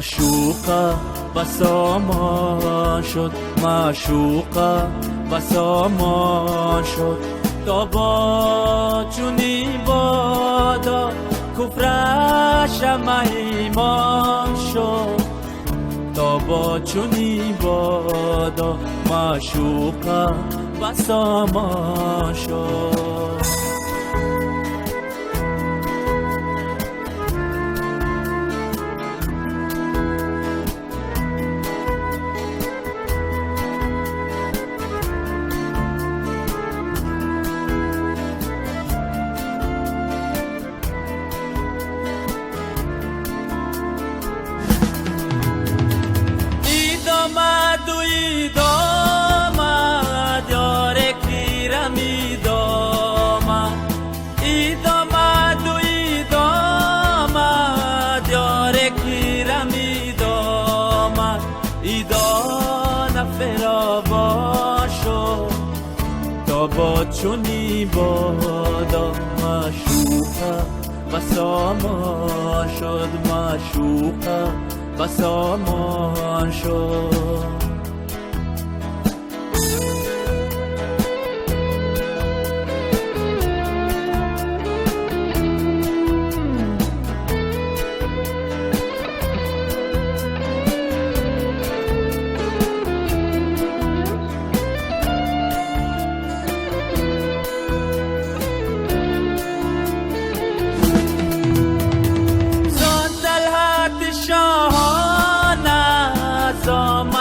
معشوقه بسامان شد، معشوقه بسامان شد. تا با چونی بادا کفرش ایمان شد، تا با چونی بادا معشوقه بسامان شد. با چونی بادا معشوقه بسامان شد، معشوقه بسامان شد.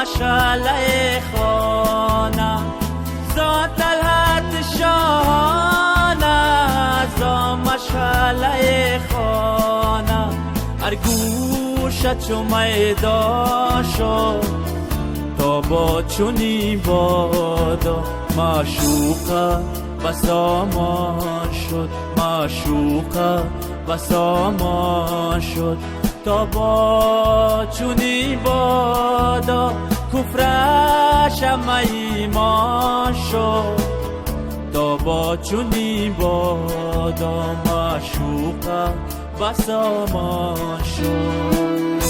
مشعله خانه ذات طلعت شاهانه، زا مشعله خانه هر گوشه چو میدان شد. تا با چونی بادا معشوقه بسامان شد، معشوقه بسامان شد. تا با چونی بادا کفرش ایمان شد، تا با چونی بادا معشوقه بسامان شد.